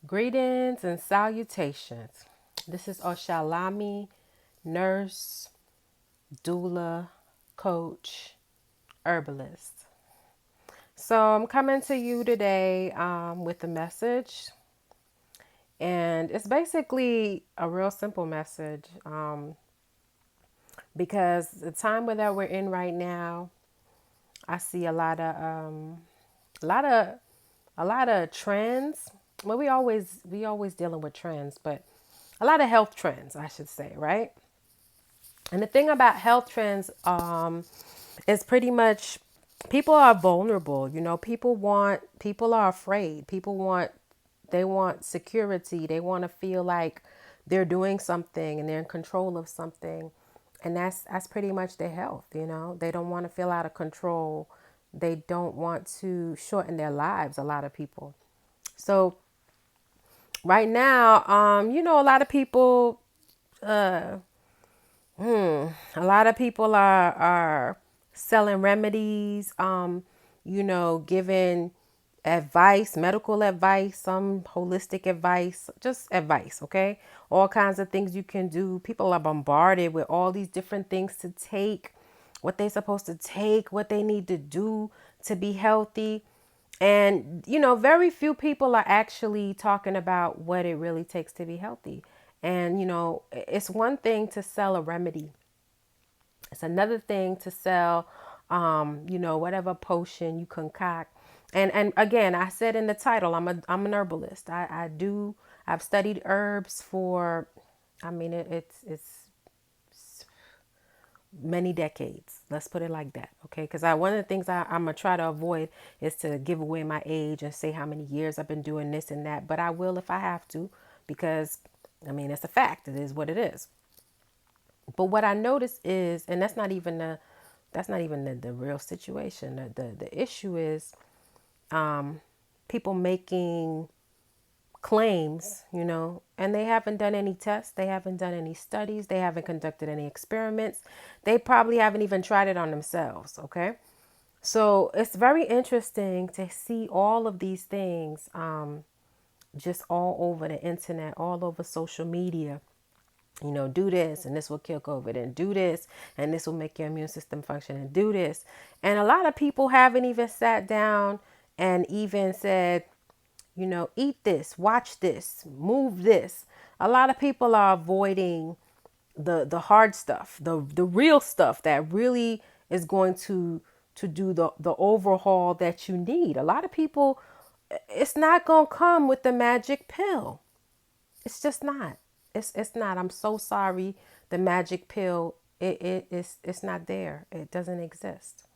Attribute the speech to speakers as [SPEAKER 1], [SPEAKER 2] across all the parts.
[SPEAKER 1] Greetings and salutations. This is Oshalami, nurse, doula, coach, herbalist. So I'm coming to you today with a message, and it's basically a real simple message because the time that we're in right now, I see a lot of, a lot of trends. Well, we always dealing with trends, but a lot of health trends, I should say, right? And the thing about health trends is pretty much people are vulnerable. People are afraid. They want security. They want to feel like they're doing something and they're in control of something. And that's pretty much their health. They don't want to feel out of control. They don't want to shorten their lives, a lot of people. So right now, a lot of people a lot of people are selling remedies, giving advice, medical advice, some holistic advice, just advice, okay? All kinds of things you can do. People are bombarded with all these different things to take, what they're supposed to take, what they need to do to be healthy. And, very few people are actually talking about what it really takes to be healthy. And, it's one thing to sell a remedy, it's another thing to sell, whatever potion you concoct. And again, I said in the title, I'm an herbalist. I've studied herbs for, I mean, it's many decades. Let's put it like that, okay? Because one of the things I'm gonna try to avoid is to give away my age and say how many years I've been doing this and that. But I will if I have to, because I mean it's a fact. It is what it is. But what I notice is, and that's not even the real situation. The issue is people making claims, and they haven't done any tests, they haven't done any studies, they haven't conducted any experiments. They probably haven't even tried it on themselves, okay? So it's very interesting to see all of these things just all over the internet, all over social media. Do this and this will kill COVID, and do this and this will make your immune system function, and do this. And a lot of people haven't even sat down and even said, eat this, watch this, move this. A lot of people are avoiding the hard stuff, the real stuff that really is going to do the overhaul that you need. A lot of people, it's not going to come with the magic pill. It's just not. It's not. I'm so sorry. The magic pill, it's not there. It doesn't exist.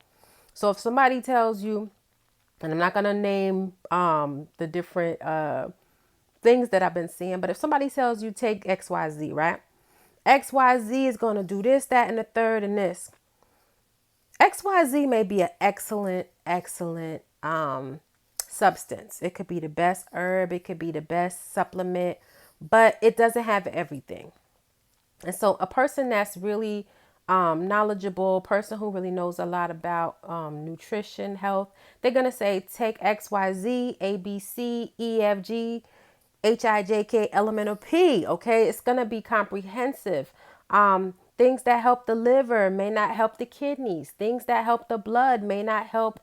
[SPEAKER 1] So if somebody tells you, and I'm not gonna name the different things that I've been seeing, but if somebody tells you take XYZ, right? XYZ is gonna do this, that, and the third, and this. XYZ may be an excellent substance. It could be the best herb, it could be the best supplement, but it doesn't have everything. And so a person that's really knowledgeable, person who really knows a lot about nutrition, health, they're going to say take X, Y, Z, A, B, C, E, F, G, H, I, J, K, elemental P. Okay. It's going to be comprehensive. Things that help the liver may not help the kidneys. Things that help the blood may not help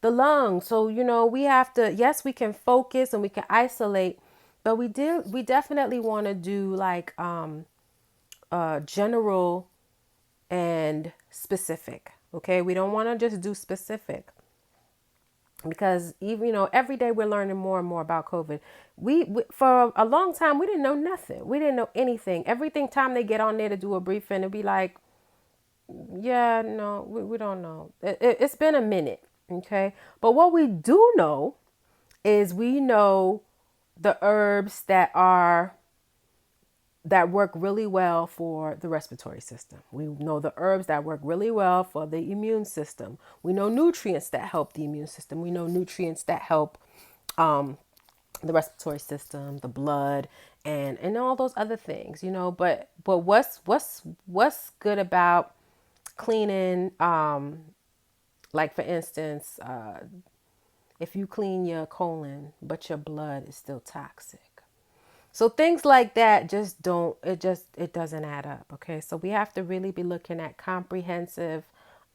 [SPEAKER 1] the lungs. So, we have to, yes, we can focus and we can isolate, but we definitely want to do like general and specific. Okay, we don't want to just do specific, because even every day we're learning more and more about COVID. We for a long time we didn't know nothing. We didn't know anything. Everything time they get on there to do a briefing, it'd be like, yeah, no, we don't know. It's been a minute, okay. But what we do know is we know the herbs that work really well for the respiratory system. We know the herbs that work really well for the immune system. We know nutrients that help the immune system. We know nutrients that help the respiratory system, the blood, and all those other things. But what's good about cleaning? Like for instance, if you clean your colon, but your blood is still toxic. So things like that just don't, it doesn't add up. Okay. So we have to really be looking at comprehensive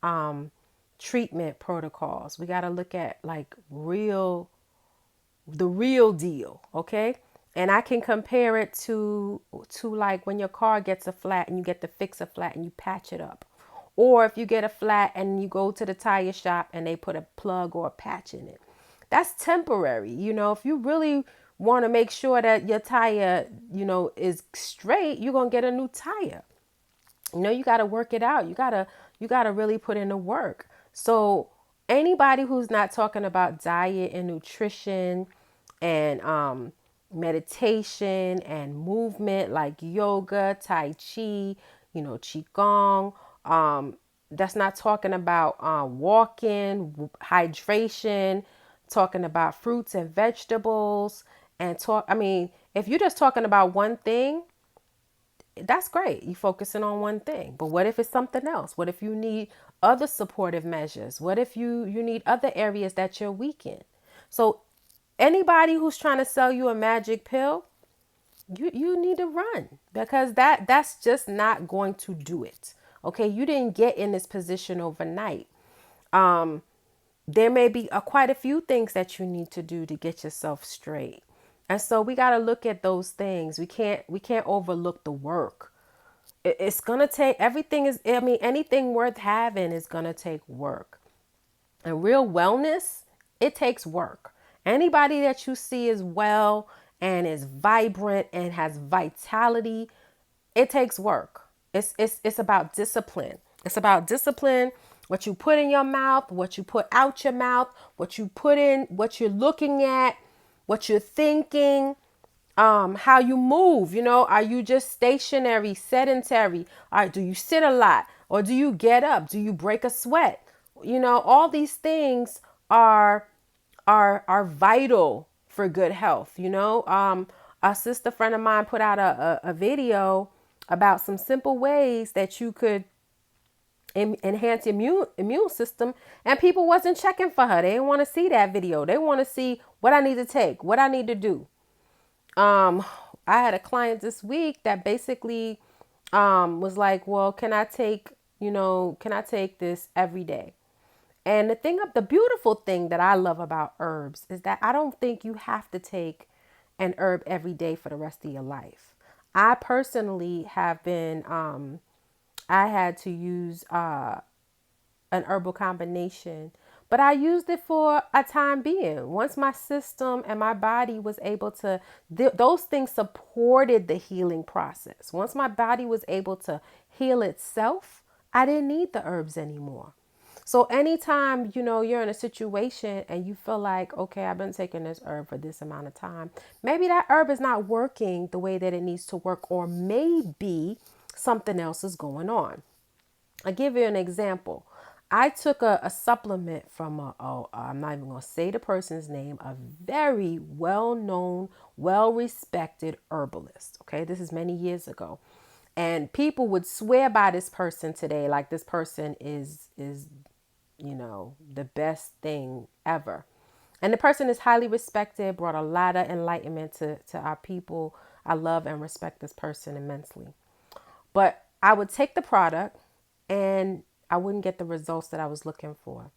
[SPEAKER 1] um, treatment protocols. We got to look at like the real deal. Okay. And I can compare it to like when your car gets a flat and you get to fix a flat and you patch it up. Or if you get a flat and you go to the tire shop and they put a plug or a patch in it. That's temporary. If you really want to make sure that your tire, is straight, you're going to get a new tire. You got to work it out. You got to really put in the work. So anybody who's not talking about diet and nutrition and meditation and movement like yoga, tai chi, qigong, that's not talking about walking, hydration, talking about fruits and vegetables, and if you're just talking about one thing, that's great. You focusing on one thing. But what if it's something else? What if you need other supportive measures? What if you need other areas that you're weak in? So anybody who's trying to sell you a magic pill, you need to run, because that's just not going to do it. Okay, you didn't get in this position overnight. There may be quite a few things that you need to do to get yourself straight. And so we got to look at those things. We can't overlook the work. It's going to take anything worth having is going to take work. And real wellness, it takes work. Anybody that you see is well and is vibrant and has vitality, it takes work. It's about discipline. It's about discipline. What you put in your mouth, what you put out your mouth, what you put in, what you're looking at, what you're thinking, how you move. Are you just stationary, sedentary? All right, do you sit a lot, or do you get up? Do you break a sweat? All these things are are vital for good health. A sister friend of mine put out a video about some simple ways that you could enhance immune system, and people wasn't checking for her. They didn't want to see that video. They want to see what I need to take, what I need to do. um I had a client this week that basically was like, well, can I take this every day? And the beautiful thing that I love about herbs is that I don't think you have to take an herb every day for the rest of your life. I personally have been I had to use an herbal combination, but I used it for a time being. Once my system and my body was able to, those things supported the healing process. Once my body was able to heal itself, I didn't need the herbs anymore. So anytime, you're in a situation and you feel like, okay, I've been taking this herb for this amount of time, maybe that herb is not working the way that it needs to work, or maybe something else is going on. I'll give you an example. I took a supplement from I'm not even going to say the person's name, a very well-known, well-respected herbalist. Okay, this is many years ago. And people would swear by this person today, like this person is the best thing ever. And the person is highly respected, brought a lot of enlightenment to our people. I love and respect this person immensely. But I would take the product and I wouldn't get the results that I was looking for.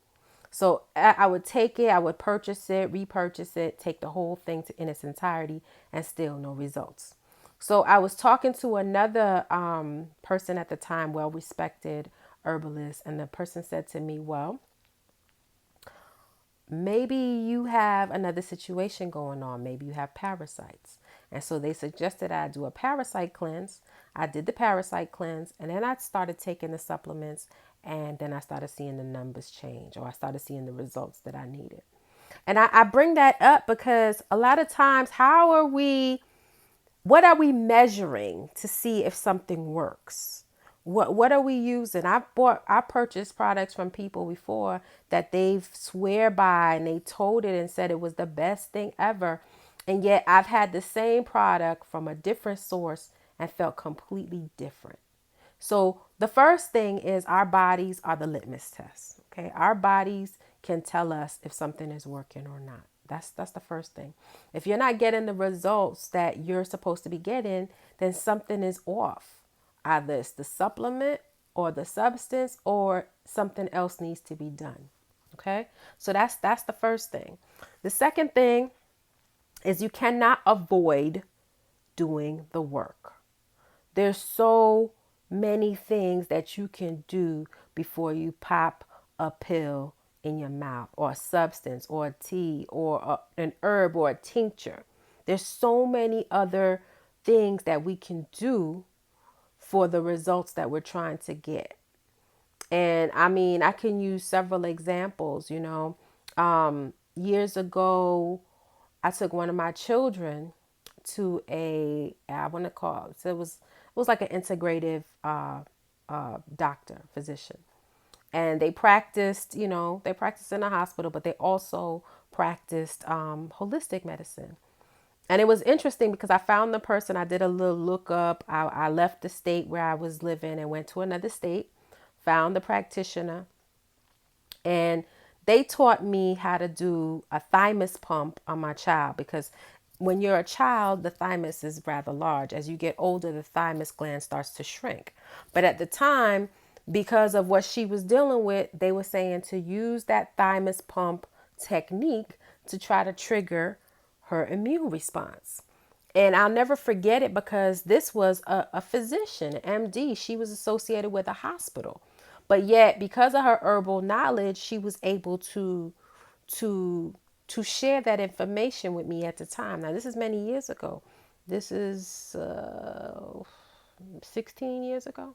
[SPEAKER 1] So I would take it, I would purchase it, repurchase it, take the whole thing in its entirety, and still no results. So I was talking to another person at the time, well-respected herbalist, and the person said to me, well, maybe you have another situation going on. Maybe you have parasites. And so they suggested I do a parasite cleanse. I did the parasite cleanse, and then I started taking the supplements, and then I started seeing the numbers change, or I started seeing the results that I needed. And I bring that up because a lot of times, what are we measuring to see if something works? What are we using? I purchased products from people before that they swear by, and they told it and said it was the best thing ever. And yet I've had the same product from a different source and felt completely different. So the first thing is, our bodies are the litmus test. Okay. Our bodies can tell us if something is working or not. That's the first thing. If you're not getting the results that you're supposed to be getting, then something is off. Either it's the supplement or the substance or something else needs to be done. Okay? So that's the first thing. The second thing is you cannot avoid doing the work. There's so many things that you can do before you pop a pill in your mouth or a substance or a tea or an herb or a tincture. There's so many other things that we can do for the results that we're trying to get. And I mean, I can use several examples, years ago, I took one of my children to I want to call it, so it was like an integrative doctor, physician. And they practiced in a hospital, but they also practiced holistic medicine. And it was interesting because I found the person, I did a little lookup. I left the state where I was living and went to another state, found the practitioner, and they taught me how to do a thymus pump on my child because when you're a child, the thymus is rather large. As you get older, the thymus gland starts to shrink. But at the time, because of what she was dealing with, they were saying to use that thymus pump technique to try to trigger her immune response. And I'll never forget it because this was a physician, MD. She was associated with a hospital. But yet, because of her herbal knowledge, she was able to to share that information with me at the time. Now, this is many years ago. This is 16 years ago.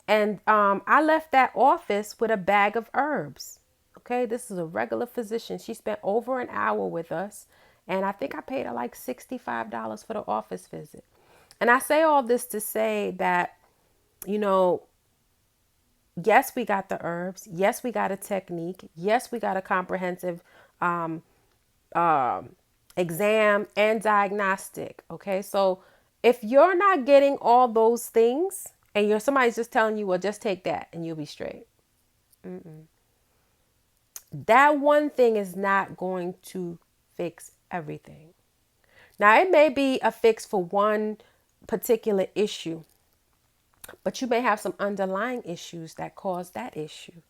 [SPEAKER 1] And I left that office with a bag of herbs. Okay, this is a regular physician. She spent over an hour with us. And I think I paid her like $65 for the office visit. And I say all this to say that, you know, yes, we got the herbs. Yes, we got a technique. Yes, we got a comprehensive exam and diagnostic. Okay, so if you're not getting all those things and somebody's just telling you, well, just take that and you'll be straight. That one thing is not going to fix everything. Now, it may be a fix for one particular issue, but you may have some underlying issues that cause that issue.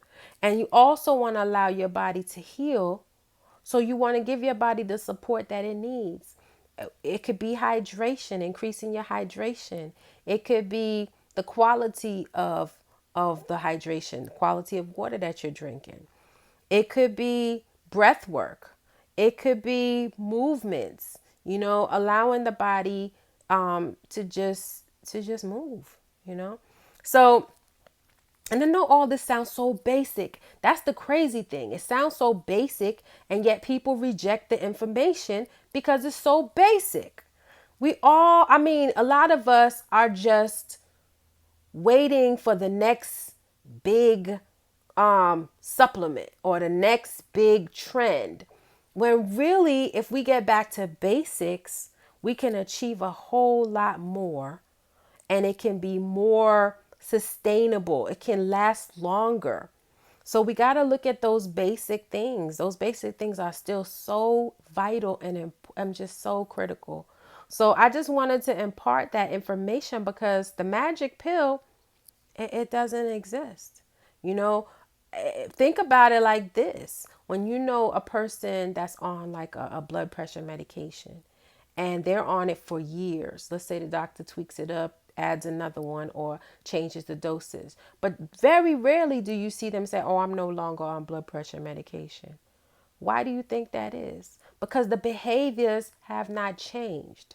[SPEAKER 1] And you also want to allow your body to heal. So you want to give your body the support that it needs. It could be hydration, increasing your hydration. It could be the quality of the hydration, quality of water that you're drinking. It could be breath work. It could be movements, allowing the body to just move. So, and I know all this sounds so basic. That's the crazy thing. It sounds so basic, and yet people reject the information because it's so basic. A lot of us are just waiting for the next big supplement or the next big trend. When really, if we get back to basics, we can achieve a whole lot more, and it can be more sustainable. It can last longer. So we got to look at those basic things. Those basic things are still so vital and just so critical. So I just wanted to impart that information because the magic pill, it doesn't exist. Think about it like this. When you know a person that's on like a blood pressure medication and they're on it for years, let's say the doctor tweaks it up, adds another one, or changes the doses. But very rarely do you see them say, oh, I'm no longer on blood pressure medication. Why do you think that is? Because the behaviors have not changed.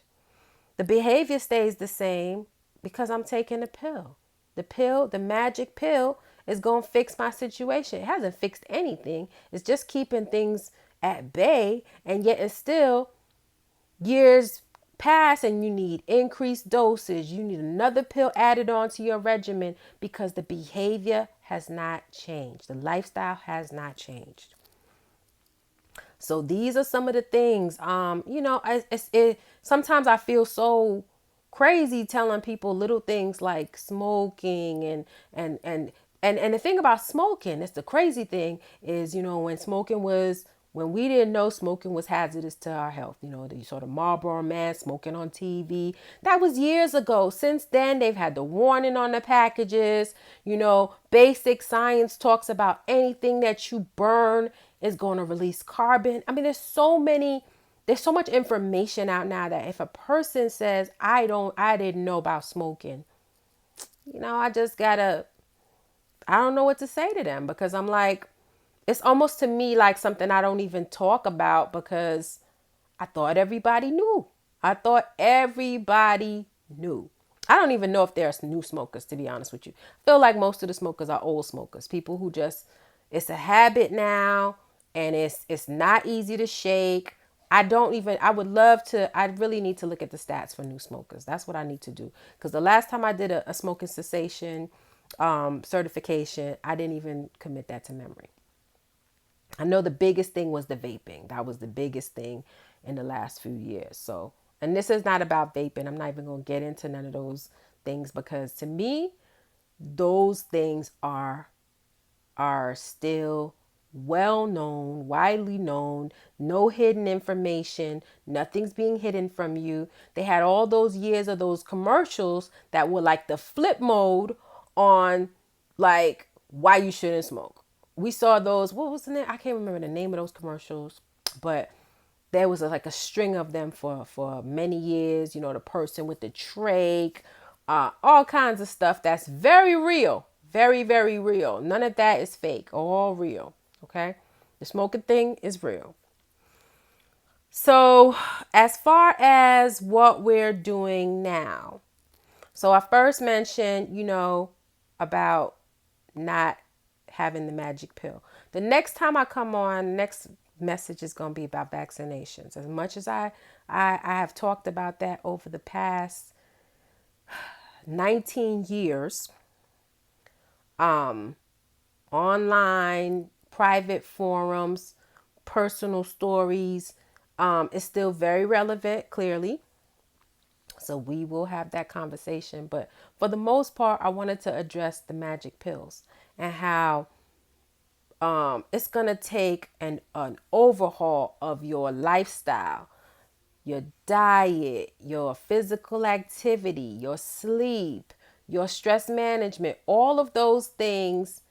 [SPEAKER 1] The behavior stays the same because I'm taking a pill. The magic pill is going to fix my situation. It hasn't fixed anything. It's just keeping things at bay. And yet it's still years pass and you need increased dosage. You need another pill added on to your regimen because the behavior has not changed. The lifestyle has not changed. So these are some of the things, sometimes I feel so crazy telling people little things like smoking and the thing about smoking, it's the crazy thing is, when smoking was when we didn't know smoking was hazardous to our health. You know, you saw the Marlboro man smoking on TV. That was years ago. Since then, they've had the warning on the packages. You know, basic science talks about anything that you burn is going to release carbon. I mean, there's so much information out now that if a person says, I didn't know about smoking, you know, I don't know what to say to them, because I'm like, it's almost to me like something I don't even talk about, because I thought everybody knew. I thought everybody knew. I don't even know if there's new smokers, to be honest with you. I feel like most of the smokers are old smokers, people who just, it's a habit now, and it's not easy to shake. I would love to, I really need to look at the stats for new smokers. That's what I need to do. Because the last time I did a smoking cessation certification, I didn't even commit that to memory. I know the biggest thing was the vaping. That was the biggest thing in the last few years. So, and this is not about vaping. I'm not even going to get into none of those things, because to me, those things are still well known, widely known, no hidden information, nothing's being hidden from you. They had all those years of those commercials that were like the flip mode on like why you shouldn't smoke. We saw those, what was the name? I can't remember the name of those commercials, but there was like a string of them for many years. You know, the person with the trach, all kinds of stuff that's very real, very, very real. None of that is fake, all real. Okay, the smoking thing is real. So as far as what we're doing now, so I first mentioned, you know, about not having the magic pill. The next time I come on, next message is going to be about vaccinations. As much as I have talked about that over the past 19 years, online, private forums, personal stories, is still very relevant, clearly. So we will have that conversation. But for the most part, I wanted to address the magic pills and how it's going to take an overhaul of your lifestyle, your diet, your physical activity, your sleep, your stress management. All of those things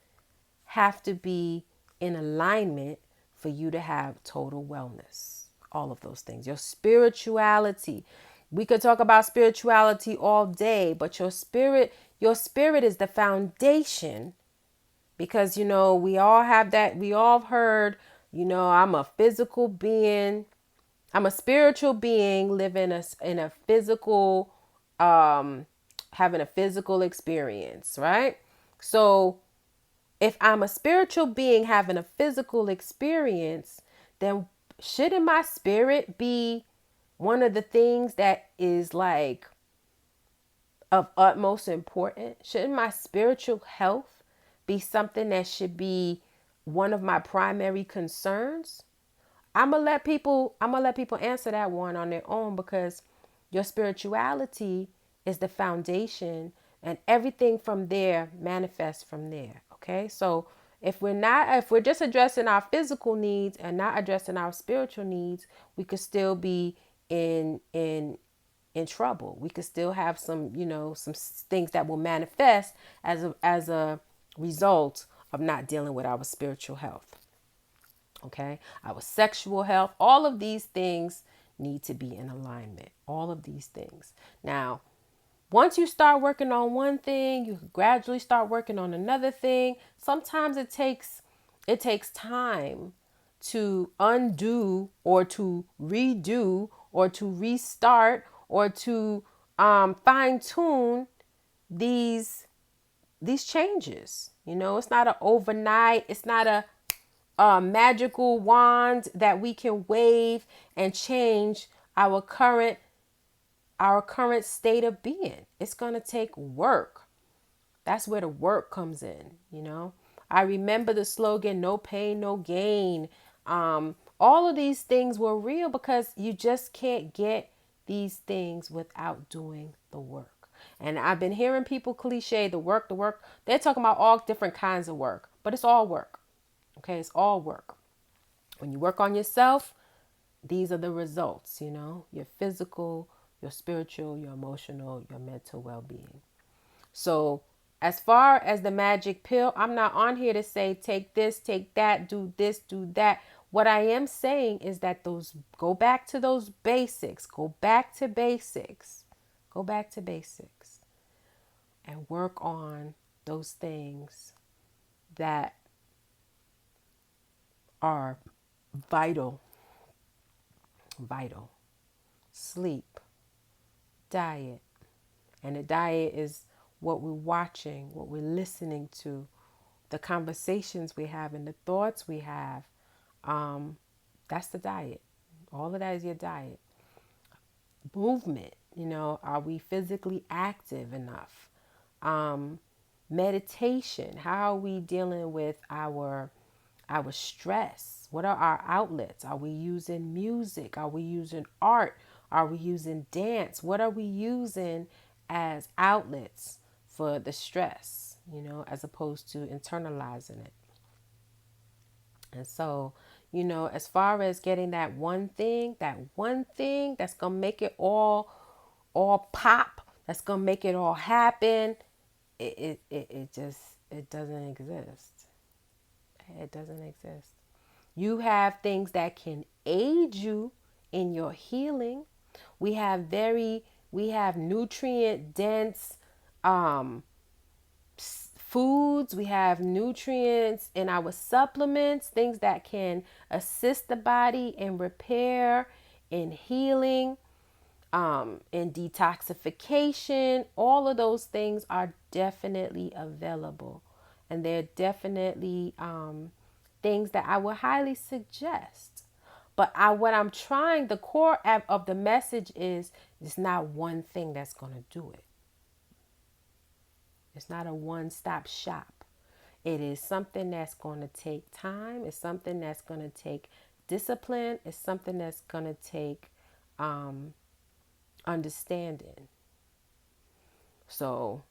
[SPEAKER 1] have to be in alignment for you to have total wellness. All of those things. Your spirituality. We could talk about spirituality all day, but your spirit is the foundation, because you know, we all have that, we all heard, you know, I'm a physical being, I'm a spiritual being living in a physical, having a physical experience, right? So if I'm a spiritual being having a physical experience, then shouldn't my spirit be one of the things that is like of utmost importance? Shouldn't my spiritual health be something that should be one of my primary concerns? I'm gonna let people answer that one on their own, because your spirituality is the foundation, and everything from there manifests from there. Okay? So if we're just addressing our physical needs and not addressing our spiritual needs, we could still be in trouble. We could still have some, you know, some things that will manifest as a result of not dealing with our spiritual health. Okay, our sexual health, all of these things need to be in alignment. All of these things. Now, once you start working on one thing, you gradually start working on another thing. Sometimes it takes time to undo or to redo or to restart or to fine tune these these changes. You know, it's not an overnight. It's not a magical wand that we can wave and change our current state of being. It's going to take work. That's where the work comes in, you know. I remember the slogan, no pain, no gain. All of these things were real, because you just can't get these things without doing the work. And I've been hearing people cliche, the work, the work. They're talking about all different kinds of work, but it's all work. Okay, it's all work. When you work on yourself, these are the results, your physical, your spiritual, your emotional, your mental well-being. So as far as the magic pill, I'm not on here to say take this, take that, do this, do that. What I am saying is that those go back to those basics, go back to basics, go back to basics and work on those things that are vital, vital. Sleep, diet. And the diet is what we're watching, what we're listening to, the conversations we have, and the thoughts we have. That's the diet. All of that is your diet. Movement, are we physically active enough? Meditation, how are we dealing with our stress? What are our outlets? Are we using music? Are we using art? Are we using dance? What are we using as outlets for the stress, as opposed to internalizing it? And so, as far as getting that one thing that's going to make it all pop, that's going to make it all happen, it just, it doesn't exist. It doesn't exist. You have things that can aid you in your healing. We have nutrient dense um, foods. We have nutrients in our supplements, things that can assist the body in repair, in healing, in detoxification. All of those things are definitely available. And they're definitely things that I would highly suggest. But what I'm trying, the core of the message is it's not one thing that's going to do it. It's not a one-stop shop. It is something that's going to take time. It's something that's going to take discipline. It's something that's going to take understanding. So,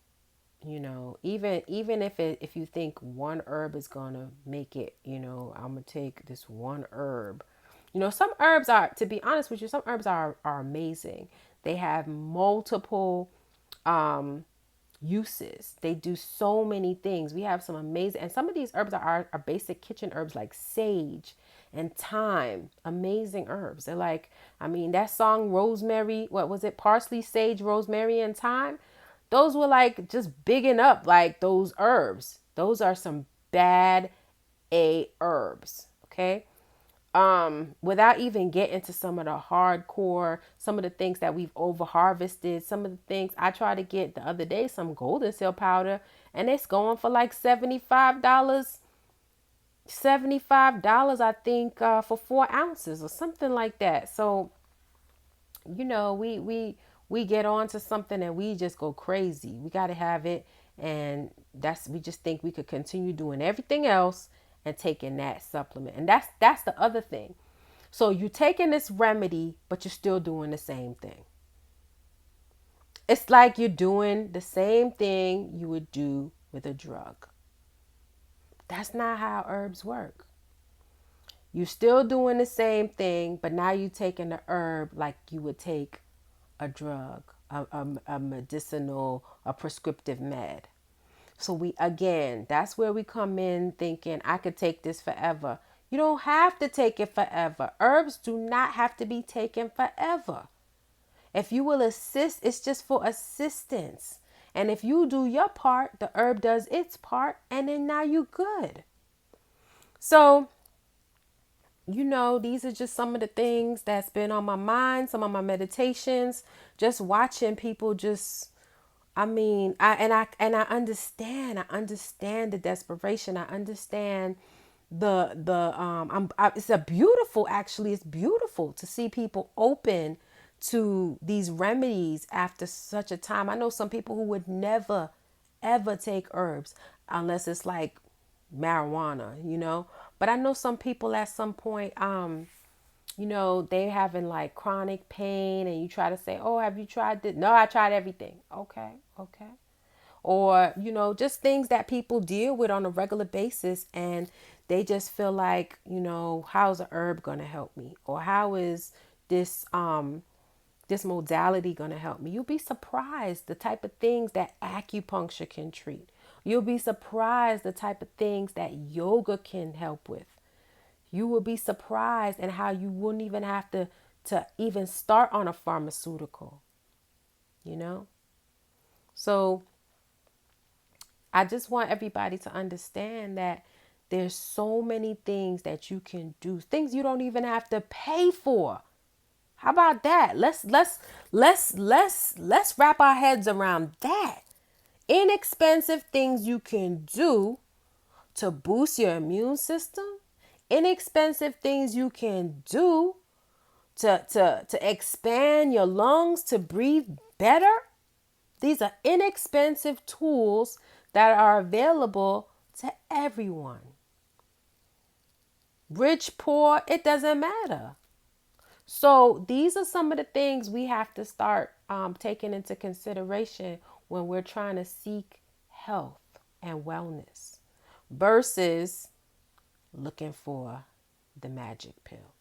[SPEAKER 1] even if you think one herb is gonna make it, I'm gonna take this one herb. Some herbs are, to be honest with you, some herbs are amazing. They have multiple uses. They do so many things. We have some amazing, and some of these herbs are basic kitchen herbs like sage and thyme. Amazing herbs. They're like, that song Rosemary, what was it? Parsley, sage, rosemary, and thyme. Those were like just bigging up like those herbs. Those are some bad A herbs. Okay. Without even getting to some of the hardcore, some of the things that we've over harvested, some of the things I tried to get the other day, some golden seal powder, and it's going for like $75, I think, for 4 ounces or something like that. So, we get on to something and we just go crazy. We got to have it. And we just think we could continue doing everything else and taking that supplement. And that's the other thing. So you're taking this remedy, but you're still doing the same thing. It's like you're doing the same thing you would do with a drug. That's not how herbs work. You're still doing the same thing, but now you're taking the herb like you would take a drug, a medicinal, a prescriptive med. So that's where we come in thinking I could take this forever. You don't have to take it forever. Herbs do not have to be taken forever. If you will assist, it's just for assistance. And if you do your part, the herb does its part, and then now you're good. So, these are just some of the things that's been on my mind, some of my meditations, just watching people I understand the desperation. I understand it's beautiful to see people open to these remedies after such a time. I know some people who would never ever take herbs unless it's like marijuana. But I know some people at some point, they having like chronic pain and you try to say, oh, have you tried this? No, I tried everything. Okay. Or, just things that people deal with on a regular basis. And They just feel like, how's a herb going to help me? Or how is this this modality going to help me? You'll be surprised the type of things that acupuncture can treat. You'll be surprised the type of things that yoga can help with. You will be surprised and how you wouldn't even have to even start on a pharmaceutical, you know? So I just want everybody to understand that there's so many things that you can do, things you don't even have to pay for. How about that? Let's wrap our heads around that. Inexpensive things you can do to boost your immune system. Inexpensive things you can do to expand your lungs, to breathe better. These are inexpensive tools that are available to everyone. Rich, poor, it doesn't matter. So these are some of the things we have to start taking into consideration when we're trying to seek health and wellness versus looking for the magic pill.